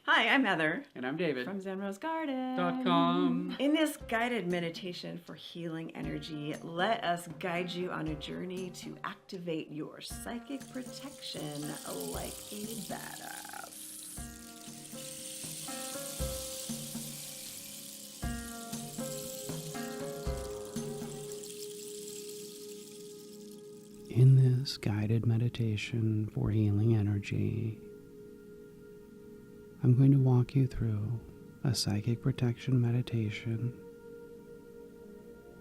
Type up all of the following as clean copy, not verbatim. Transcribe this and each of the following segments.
Hi, I'm Heather And I'm David. from ZenRoseGarden. .com. In this guided meditation for healing energy, let us guide you on a journey to activate your psychic protection like a badass. In this guided meditation for healing energy, I'm going to walk you through a psychic protection meditation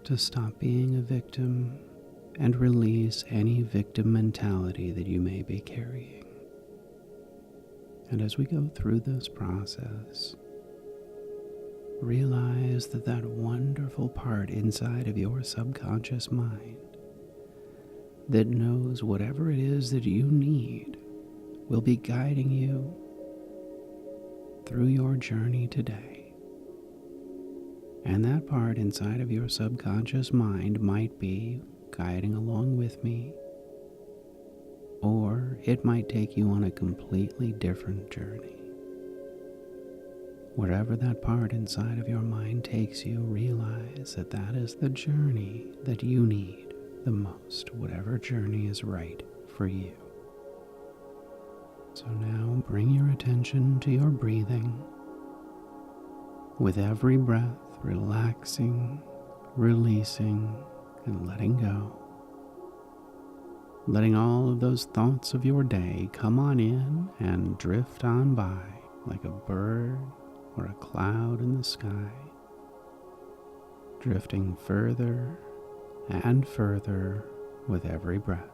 to stop being a victim and release any victim mentality that you may be carrying. And as we go through this process, realize that that wonderful part inside of your subconscious mind that knows whatever it is that you need will be guiding you through your journey today. And that part inside of your subconscious mind might be guiding along with me, or it might take you on a completely different journey. Wherever that part inside of your mind takes you, realize that that is the journey that you need the most, whatever journey is right for you. So now bring your attention to your breathing. With every breath, relaxing, releasing, and letting go. Letting all of those thoughts of your day come on in and drift on by like a bird or a cloud in the sky. Drifting further and further with every breath.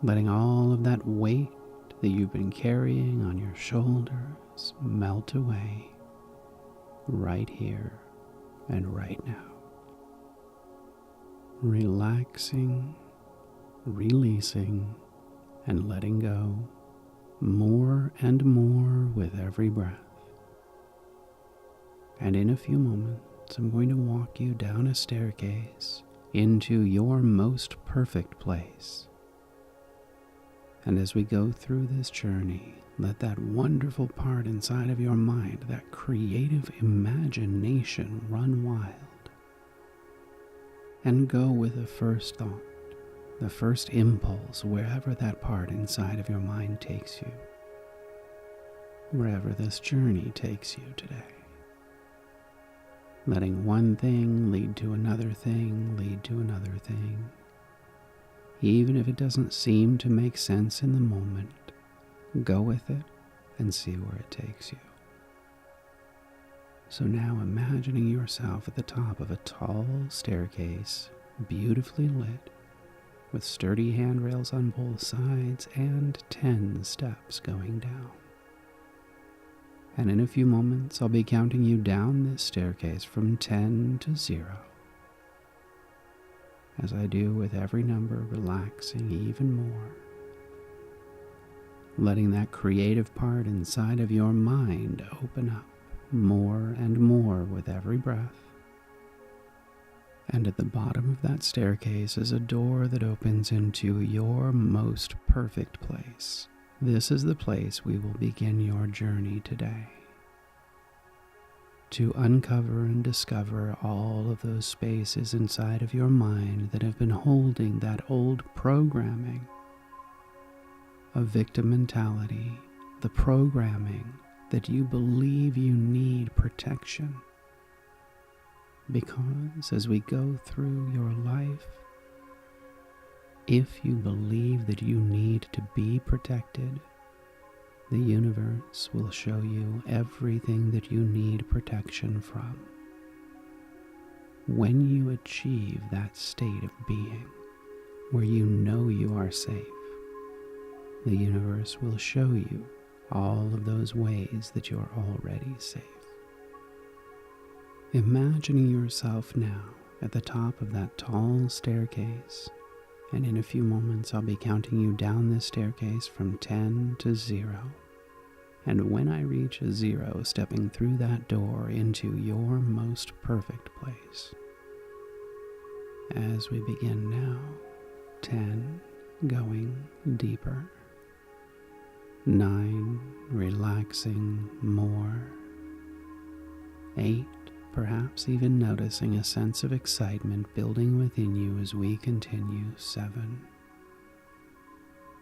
Letting all of that weight that you've been carrying on your shoulders melt away right here and right now. Relaxing, releasing, and letting go more and more with every breath. And in a few moments, I'm going to walk you down a staircase into your most perfect place. And as we go through this journey, let that wonderful part inside of your mind, that creative imagination, run wild. And go with the first thought, the first impulse, wherever that part inside of your mind takes you. Wherever this journey takes you today. Letting one thing lead to another thing, lead to another thing. Even if it doesn't seem to make sense in the moment, go with it and see where it takes you. So now imagining yourself at the top of a tall staircase, beautifully lit, with sturdy handrails on both sides and 10 steps going down. And in a few moments, I'll be counting you down this staircase from 10 to 0. As I do with every number, relaxing even more. Letting that creative part inside of your mind open up more and more with every breath. And at the bottom of that staircase is a door that opens into your most perfect place. This is the place we will begin your journey today. To uncover and discover all of those spaces inside of your mind that have been holding that old programming of victim mentality, the programming that you believe you need protection. Because as we go through your life, if you believe that you need to be protected, the universe will show you everything that you need protection from. When you achieve that state of being, where you know you are safe, the universe will show you all of those ways that you're already safe. Imagining yourself now at the top of that tall staircase, and in a few moments I'll be counting you down this staircase from 10 to 0. And when I reach a 0, stepping through that door into your most perfect place. As we begin now, 10, going deeper. 9, relaxing more. 8, perhaps even noticing a sense of excitement building within you as we continue. 7,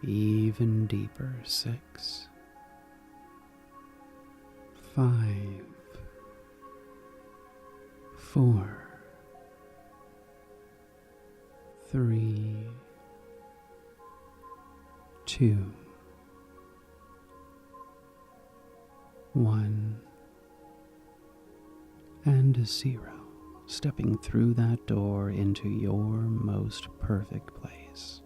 even deeper. 6, 5, 4, 3, 2, 1, and 0, stepping through that door into your most perfect place.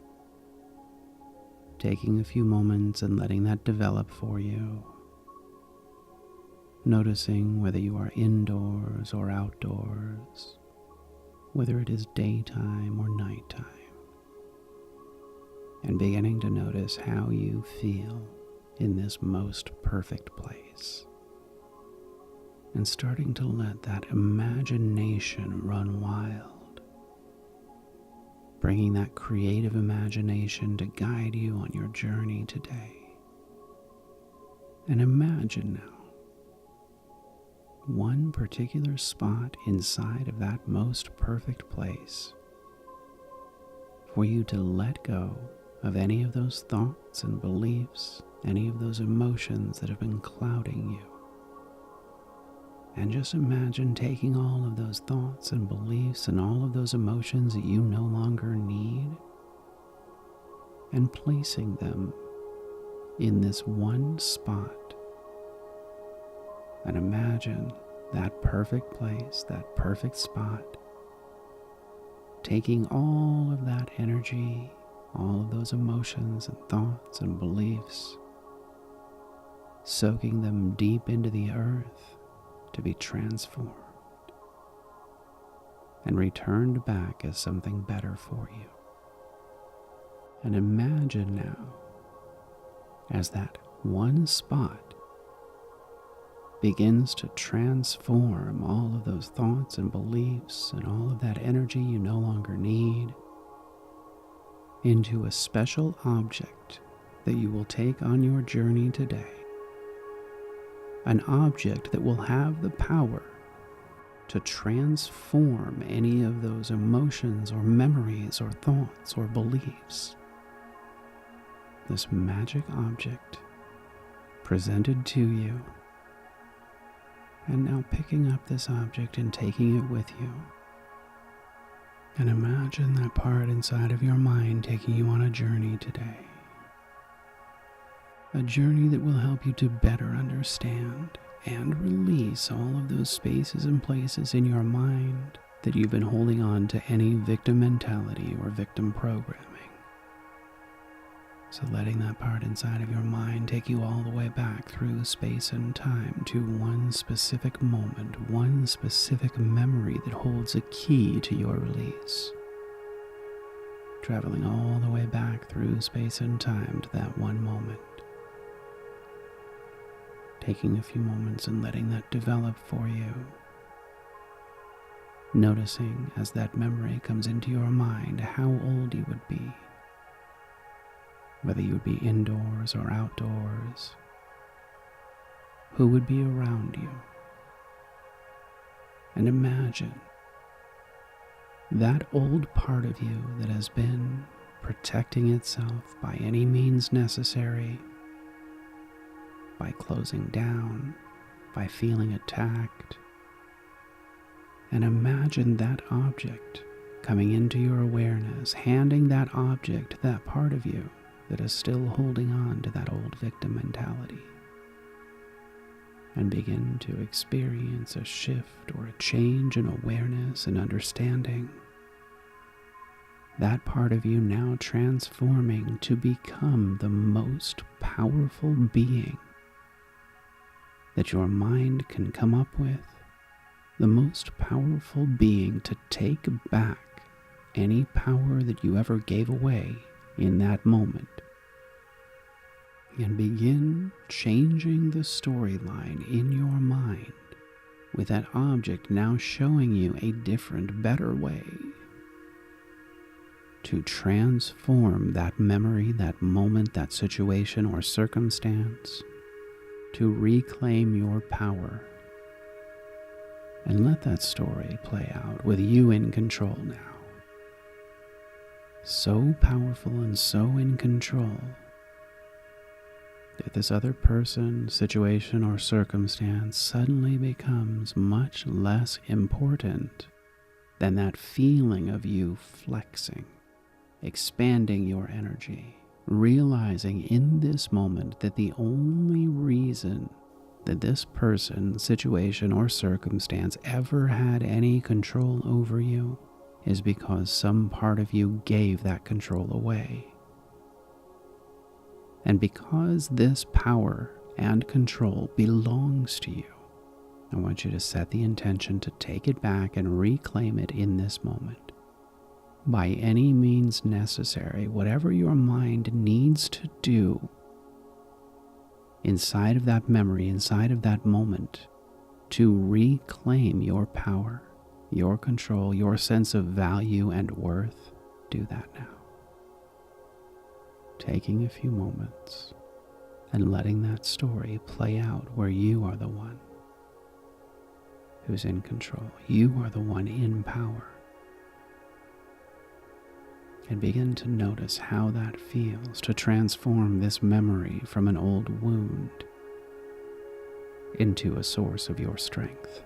Taking a few moments and letting that develop for you. Noticing whether you are indoors or outdoors, whether it is daytime or nighttime, and beginning to notice how you feel in this most perfect place, and starting to let that imagination run wild, bringing that creative imagination to guide you on your journey today. And imagine now one particular spot inside of that most perfect place for you to let go of any of those thoughts and beliefs, any of those emotions that have been clouding you. And just imagine taking all of those thoughts and beliefs and all of those emotions that you no longer need and placing them in this one spot. And imagine that perfect place, that perfect spot, taking all of that energy, all of those emotions and thoughts and beliefs, soaking them deep into the earth to be transformed and returned back as something better for you. And imagine now, as that one spot begins to transform all of those thoughts and beliefs and all of that energy you no longer need into a special object that you will take on your journey today. An object that will have the power to transform any of those emotions or memories or thoughts or beliefs. This magic object presented to you, and now picking up this object and taking it with you. And imagine that part inside of your mind taking you on a journey today. A journey that will help you to better understand and release all of those spaces and places in your mind that you've been holding on to any victim mentality or victim programming. So letting that part inside of your mind take you all the way back through space and time to one specific moment, one specific memory that holds a key to your release. Traveling all the way back through space and time to that one moment. Taking a few moments and letting that develop for you. Noticing as that memory comes into your mind how old you would be. Whether you would be indoors or outdoors, who would be around you. And imagine that old part of you that has been protecting itself by any means necessary, by closing down, by feeling attacked. And imagine that object coming into your awareness, handing that object, that part of you, that is still holding on to that old victim mentality, and begin to experience a shift or a change in awareness and understanding. That part of you now transforming to become the most powerful being that your mind can come up with, the most powerful being to take back any power that you ever gave away in that moment, and begin changing the storyline in your mind with that object now showing you a different, better way to transform that memory, that moment, that situation or circumstance, to reclaim your power. And let that story play out with you in control now. So powerful and so in control that this other person, situation, or circumstance suddenly becomes much less important than that feeling of you flexing, expanding your energy, realizing in this moment that the only reason that this person, situation, or circumstance ever had any control over you is because some part of you gave that control away. And because this power and control belongs to you, I want you to set the intention to take it back and reclaim it in this moment. By any means necessary, whatever your mind needs to do inside of that memory, inside of that moment, to reclaim your power, your control, your sense of value and worth, do that now. Taking a few moments and letting that story play out where you are the one who's in control. You are the one in power. And begin to notice how that feels to transform this memory from an old wound into a source of your strength.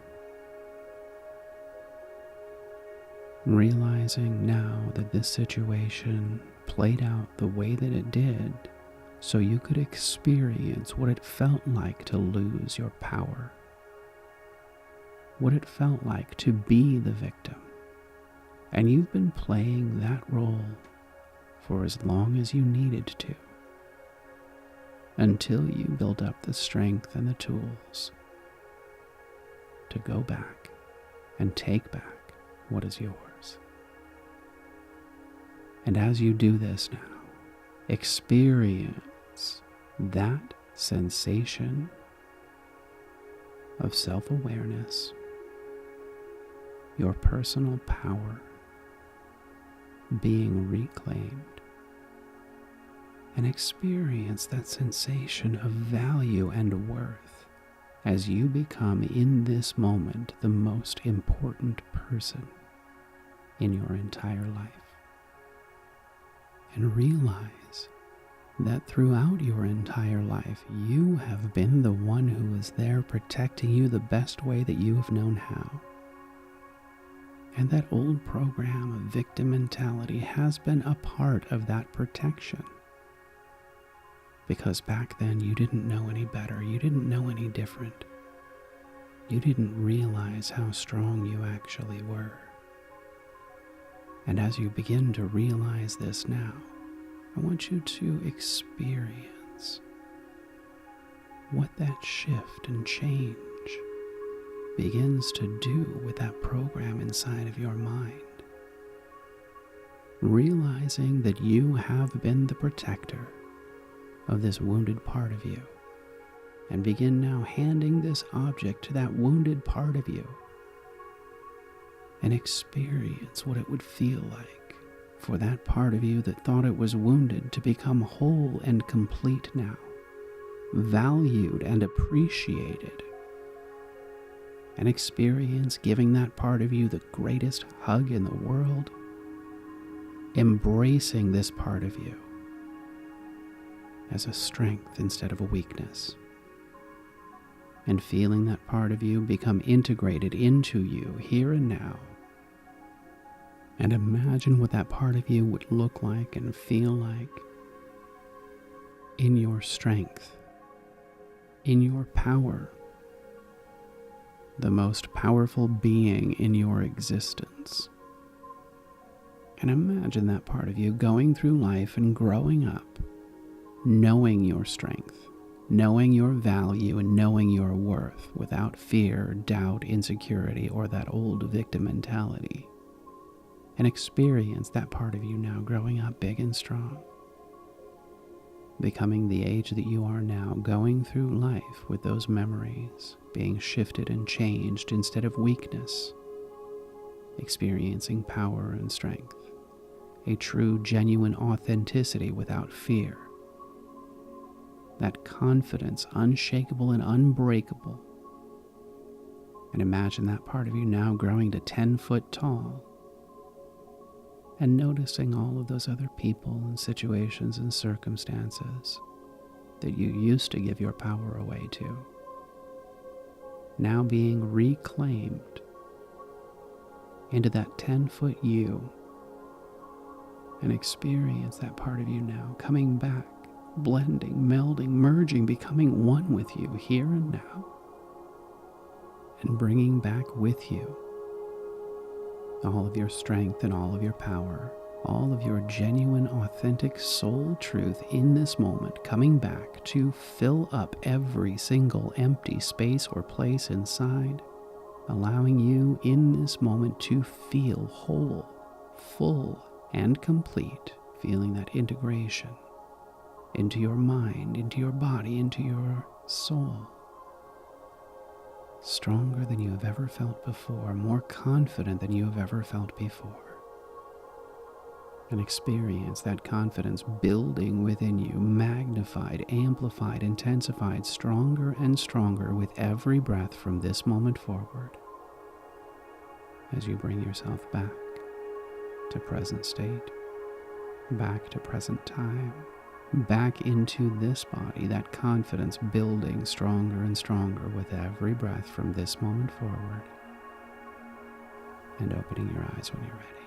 Realizing now that this situation played out the way that it did so you could experience what it felt like to lose your power, what it felt like to be the victim. And you've been playing that role for as long as you needed to, until you build up the strength and the tools to go back and take back what is yours. And as you do this now, experience that sensation of self-awareness, your personal power being reclaimed, and experience that sensation of value and worth as you become in this moment the most important person in your entire life. And realize that throughout your entire life, you have been the one who is there protecting you the best way that you have known how. And that old program of victim mentality has been a part of that protection. Because back then you didn't know any better, you didn't know any different. You didn't realize how strong you actually were. And as you begin to realize this now, I want you to experience what that shift and change begins to do with that program inside of your mind. Realizing that you have been the protector of this wounded part of you, and begin now handing this object to that wounded part of you, and experience what it would feel like for that part of you that thought it was wounded to become whole and complete now, valued and appreciated. And experience giving that part of you the greatest hug in the world, embracing this part of you as a strength instead of a weakness, and feeling that part of you become integrated into you here and now. And imagine what that part of you would look like and feel like in your strength, in your power, the most powerful being in your existence. And imagine that part of you going through life and growing up, knowing your strength, knowing your value, and knowing your worth without fear, doubt, insecurity, or that old victim mentality. And experience that part of you now growing up big and strong, becoming the age that you are now, going through life with those memories being shifted and changed instead of weakness, experiencing power and strength, a true, genuine authenticity without fear. That confidence, unshakable and unbreakable. And imagine that part of you now growing to 10 foot tall, and noticing all of those other people and situations and circumstances that you used to give your power away to, now being reclaimed into that 10-foot you, and experience that part of you now coming back, blending, melding, merging, becoming one with you here and now, and bringing back with you all of your strength and all of your power, all of your genuine, authentic soul truth in this moment, coming back to fill up every single empty space or place inside, allowing you in this moment to feel whole, full, and complete, feeling that integration into your mind, into your body, into your soul. Stronger than you have ever felt before, more confident than you have ever felt before. And experience that confidence building within you, magnified, amplified, intensified, stronger and stronger with every breath from this moment forward, as you bring yourself back to present state, back to present time, back into this body, that confidence building stronger and stronger with every breath from this moment forward, and opening your eyes when you're ready.